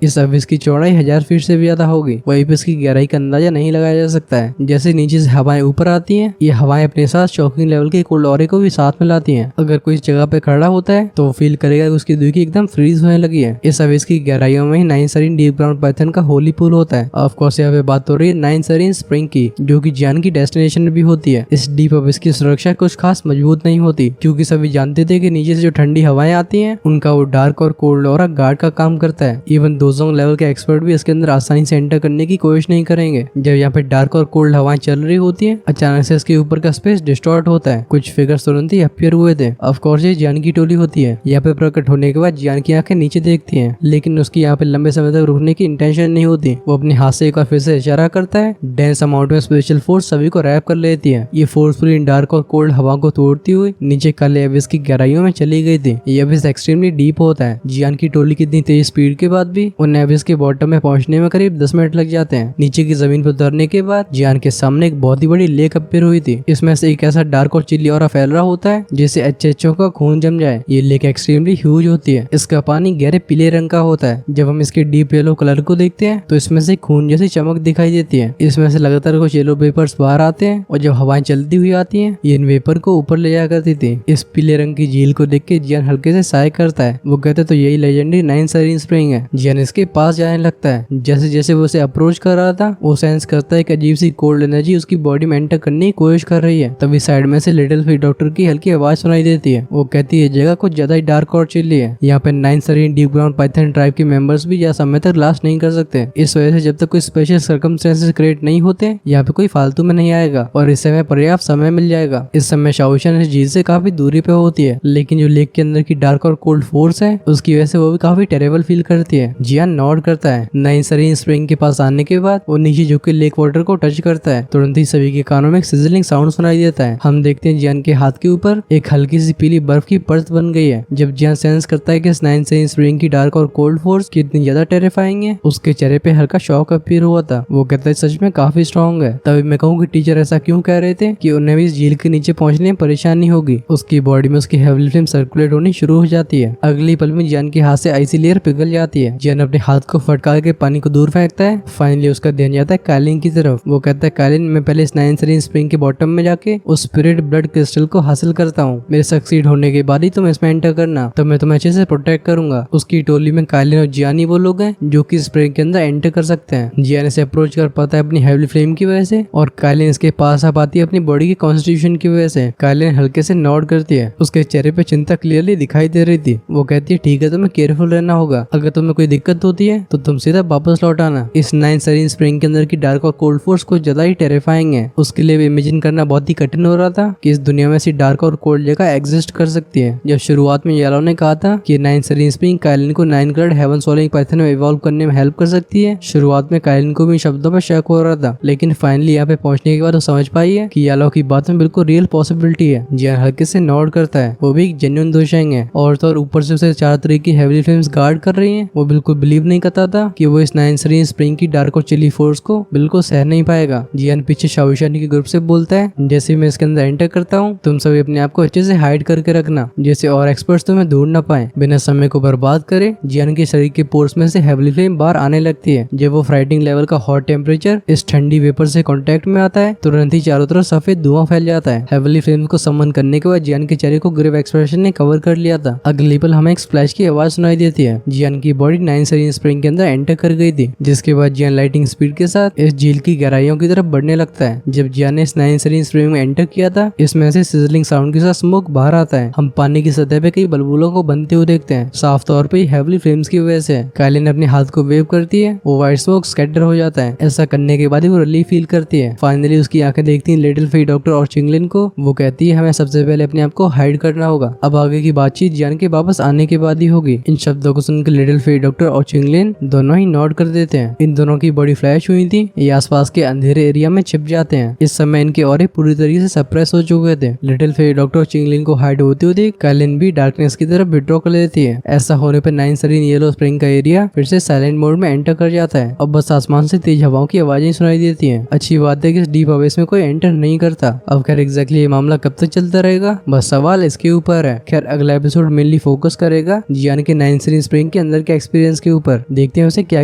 A: इस अबिस की चौड़ाई 1000 फीट से भी ज्यादा होगी। वहीं पे इसकी गहराई का अंदाजा नहीं लगाया जा सकता है। जैसे नीचे से हवाएं ऊपर आती हैं, ये हवाएं अपने साथ शॉकिंग लेवल के कोल्ड ऑरे को भी साथ में लाती हैं। अगर कोई इस जगह पे खड़ा होता है तो वो फील करेगा कि उसकी दुखी एकदम फ्रीज होने लगी है। इस अबिस की गहराइयों में ही 9 सरीन डीप ग्राउंड पाइथन का होली पूल होता है। ऑफ कोर्स यहाँ पे बात हो रही है 9 सरीन स्प्रिंग की, जो कि जियान की डेस्टिनेशन भी होती है। इस डीप अबिस की सुरक्षा कुछ खास मजबूत नहीं होती, क्योंकि सभी जानते थे कि नीचे से जो ठंडी हवाएं आती हैं उनका वो डार्क और कोल्ड ऑरा गार्ड का काम करता है। इवन दोजोंग लेवल के एक्सपर्ट भी इसके अंदर आसानी से एंटर करने की कोशिश नहीं करेंगे। जब यहाँ पे डार्क और कोल्ड हवाएं चल रही होती है, अचानक से इसके ऊपर का स्पेस डिस्टॉर्ट होता है। कुछ फिगर्स तुरंत ही अपीयर हुए थे। ऑफ कोर्स ये जियान की टोली होती है। यहाँ पे प्रकट होने के बाद जियान की आंखें नीचे देखती हैं, लेकिन उसकी यहाँ पे लंबे समय तक रुकने की इंटेंशन नहीं होती। वो अपने हाथ से एक बार फिर से इशारा करता है। डेंस अमाउंट में स्पेशल फोर्स सभी को रैप कर लेती है। ये फोर्सफुली डार्क और कोल्ड हवा को तोड़ती हुई नीचे काले एबिस की गहराइयों में चली गई थी। ये एबिस एक्सट्रीमली डीप होता है। जियान की टोली की इतनी तेज स्पीड के बाद भी उन एबिस के बॉटम में पहुंचने में करीब 10 मिनट लग जाते हैं। नीचे की जमीन पर उतरने के बाद जियान के सामने एक बहुत ही बड़ी लेक अपीयर हुई थी। इसमें से एक ऐसा डार्क और चिल्ली ऑरा फैल रहा होता है जिससे एचएचओ का खून जम जाए। ये लेक एक्सट्रीमली ह्यूज होती है। इसका पानी गहरे पीले रंग का होता है। जब हम इसके डीप येलो कलर को देखते हैं तो इसमें से खून जैसी चमक दिखाई देती है। इसमें से लगातार कुछ येलो वेपर्स बाहर आते हैं और जब हवाएं चलती हुई आती हैं, ये इन वेपर को ऊपर ले जाया करती थी। इस पीले रंग की झील को देख के जियान हल्के से साय करता है। वो कहते तो यही लेजेंडरी 9 सरीन स्प्रिंग है। जियान इसके पास जाने लगता है। जैसे जैसे वो उसे अप्रोच कर रहा था, वो सेंस करता है कि अजीब सी कोल्ड एनर्जी उसकी बॉडी में एंटर करने की कोशिश कर रही है। तभी साइड में से लिटिल फीट डॉक्टर की हल्की आवाज सुनाई देती है। वो कहती है जगह कुछ ज्यादा ही डार्क और चिल्ली है। यहाँ पे 9 Sarin deep ground Python tribe के मेंबर्स भी ज्यादा समय तक लास्ट नहीं कर सकते। इस वजह से जब तक कोई स्पेशल सर्कमस्टेंसेस क्रिएट नहीं होते, यहाँ पे कोई फालतू में नहीं आएगा और इस समय पर्याप्त समय मिल जाएगा। इस समय शाओशन इस झील से काफी दूरी पे होती है, लेकिन जो लेक के अंदर की डार्क और कोल्ड फोर्स है उसकी वजह से वो भी काफी टेरेबल फील करती है। जियान नॉड करता है। 9 सरीन स्प्रिंग के पास आने के बाद वो नीचे झुक के लेक वाटर को टच करता है। तुरंत ही सभी के कानों में एक सिजलिंग साउंड सुनाई देता है। हम देखते हैं जियान के हाथ के ऊपर एक हल्की सी पीली बर्फ की परत बन गई है। जब जियान सेंस करता है कि इस 9 सरीन स्प्रिंग की डार्क और कोल्ड फोर्स कितनी ज्यादा टेरिफाइंग है, उसके चेहरे पे हल्का शॉक अपीयर हुआ था। वो कहता है सच में काफी स्ट्रॉन्ग है। तभी मैं कहूँ कि टीचर ऐसा क्यों कह रहे थे कि उन्हें भी इस झील के नीचे पहुंचने में परेशानी होगी। उसकी बॉडी में उसकी हेवली फ्लेम सर्कुलेट होनी शुरू हो जाती है। अगली पल में जियान के हाथ से आइसी लेयर पिघल जाती है। जियान अपने हाथ को फटकार के पानी को दूर फेंकता है। फाइनली उसका ध्यान जाता है कालिन की तरफ। वो कहता है कालिन, मैं पहले इस 9 सरीन स्प्रिंग के बॉटम में जाके उस स्पिरिट ब्लड क्रिस्टल को हासिल करता हूँ। मेरे सक्सीड होने के बाद ही तुम इसमें एंटर करना, तो मैं तुम्हें अच्छे से प्रोटेक्ट करूंगा। उसकी टोली में कालिन और जियान ही वो लोग हैं जो कि स्प्रिंग के अंदर एंटर कर सकते हैं। जियान इसे अप्रोच कर पाता है अपनी हेवली फ्लेम की वजह से, और कालिन इसके पास आ पाती है अपनी बॉडी की कॉन्स्टिट्यूशन की वजह से। कालिन हल्के से नॉड करती है। उसके चेहरे पे चिंता क्लियरली दिखाई दे रही थी। वो कहती है ठीक है, तुम्हें केयरफुल रहना होगा। अगर तुम्हें कोई दिक्कत होती है तो तुम सीधा वापस लौट आना। इस 9 सरीन स्प्रिंग के अंदर की डार्क और कोल्ड फोर्स कुछ ज्यादा ही टेरिफाइंग है। उसके लिए भी इमेजिन करना बहुत ही कठिन हो रहा था कि इस दुनिया में ऐसी डार्क और कोल्ड जगह एग्जिस्ट कर सकती है। जब शुरुआत में येलो ने कहा था कि 9 सरीन स्प्रिंग काइलिन को 9 कलर्ड हेवन सोलिंग पाइथन में इवॉल्व करने में हेल्प कर सकती है, शुरुआत में काइलिन को भी शब्दों पर शक हो रहा था, लेकिन फाइनली यहाँ पे पहुंचने के बाद वो समझ पाई है कि येलो की बात में बिल्कुल रियल पॉसिबिलिटी है। जियान हल्के से नॉड करता है। वो भी एक जेन्युइन दोषंग है, और तो और ऊपर से उसे 4 तरह की हेवली फ्लेम्स गार्ड कर रही हैं। वो बिल्कुल बिलीव नहीं करता था कि वो इस 9 सरीन स्प्रिंग की डार्क और चिली फोर्स को बिल्कुल सह नहीं पाएगा। जियान पीछे शाओशानी के ग्रुप से बोलता है, जैसे मैं इसके अंदर एंटर करता हूँ तुम सभी अपने आप को अच्छे से हाइड करके रखना, जैसे और एक्सपर्ट्स तुम्हें ढूंढ न पाए। बिना समय को बर्बाद करे जियान के शरीर के पोर्स में से हेवली फ्लेम बाहर आने लगती है। जब वो फ्राइटिंग लेवल का हॉट टेम्परेचर इस ठंडी वेपर से कांटेक्ट में आता है, तुरंत ही चारों तरफ सफेद धुआं फैल जाता है। हेवली फ्लेम को समन करने के बाद जियान के चेहरे को ग्रेव एक्सप्रेशन ने कवर कर लिया था। अगली पल हमें एक स्प्लैश की आवाज सुनाई देती है। जियान की बॉडी 9 सरीन स्प्रिंग के अंदर एंटर कर गई थी, जिसके बाद जियान लाइटिंग स्पीड के साथ इस झील की गहराइयों की तरफ बढ़ने लगता है। जब जियान ने इस 9 सरीन स्प्रिंग में एंटर किया था, इसमें से सिजलिंग साउंड के साथ स्मोक बाहर आता है। हम पानी की सतह पे कई बुलबुलों को बनते हुए देखते हैं, साफ तौर पे हेवली फ्लेम्स की वजह से। काइलिन अपने हाथ को वेव करती है, वो व्हाइट स्मोक स्कैटर हो जाता है। ऐसा करने के बाद ही वो रिलीफ फील करती है। फाइनली उसकी आंखें देखती हैं लिटिल फी डॉक्टर और चिंगलिन को। वो कहती है हमें सबसे पहले अपने आप को हाइड करना होगा। अब आगे की बातचीत जियान के वापस आने के बाद ही होगी। इन शब्दों को सुनकर लिटिल फी डॉक्टर और चिंगलिन दोनों ही नॉड कर देते हैं। इन दोनों की बॉडी फ्लैश हुई थी, ये आसपास के अंधेरे एरिया में छिप जाते हैं। इस समय इनके ऑरे पूरी तरीके से सप्रेस हो चुके थे। लिटिल फी डॉक्टर और चिंगलिन को हाइड होते हुए देख काइलिन भी डार्कनेस की तरफ विड्रॉ कर लेती है। ऐसा होने पर 9 सरीन येलो स्प्रिंग का एरिया फिर से साइलेंट मोड में एंटर कर जाता है और बस आसमान से तेज हवाओं की आवाजें सुनाई देती हैं। अच्छी बात है कि इस डीप अवेस में कोई एंटर नहीं करता। अब खैर एग्जैक्टली ये मामला कब तक चलता रहेगा, बस सवाल इसके ऊपर है। खैर अगला एपिसोड मेनली फोकस करेगा जियान के 9 सरीन स्प्रिंग के अंदर के एक्सपीरियंस के ऊपर। देखते हैं उसे क्या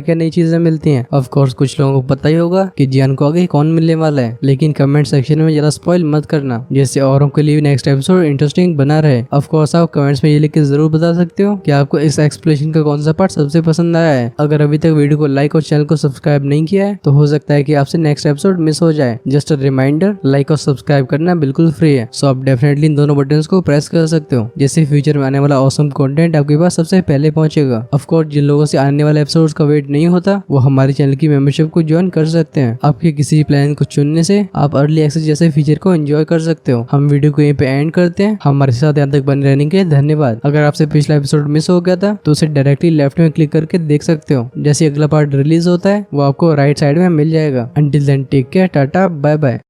A: क्या नई चीजें मिलती हैं। ऑफ कोर्स कुछ लोगों को पता ही होगा कि जियान को आगे कौन मिलने वाला है, लेकिन कमेंट सेक्शन में जरा स्पॉइल मत करना, जिससे औरों के लिए नेक्स्ट एपिसोड इंटरेस्टिंग बना रहे। ऑफ कोर्स आप कमेंट्स में ये लिख के जरूर बता सकते हो कि आपको इस एक्सप्लेनेशन का कौन सा पार्ट सबसे पसंद आया है। अगर अभी तक वीडियो को लाइक और चैनल को सब्सक्राइब नहीं किया है तो हो सकता है कि आपसे नेक्स्ट एपिसोड मिस हो जाए। जस्ट अ रिमाइंडर, लाइक और सब्सक्राइब करना बिल्कुल फ्री है, सो आप डेफिनेटली इन दोनों बटन्स को प्रेस कर सकते हो, जैसे फ्यूचर में आने वाला ऑसम कंटेंट आपके पास सबसे पहले पहुंचेगा। ऑफ कोर्स जिन लोगों से आने वाले एपिसोड्स का वेट नहीं होता वो हमारे चैनल की मेंबरशिप को ज्वाइन कर सकते हैं। आपके किसी प्लान को चुनने से आप अर्ली एक्सेस जैसे फीचर को एंजॉय कर सकते हो। हम वीडियो को यहीं पे एंड करते हैं। हमारे साथ यहाँ तक बने रहने के लिए धन्यवाद। अगर आपसे पिछला एपिसोड मिस हो गया था तो उसे डायरेक्टली लेफ्ट में क्लिक करके देख सकते हो। जैसे अगला पार्ट रिलीज होता है वो आपको राइट साइड में मिल जाएगा। अंटिल देन टेक केयर, टाटा, बाय बाय।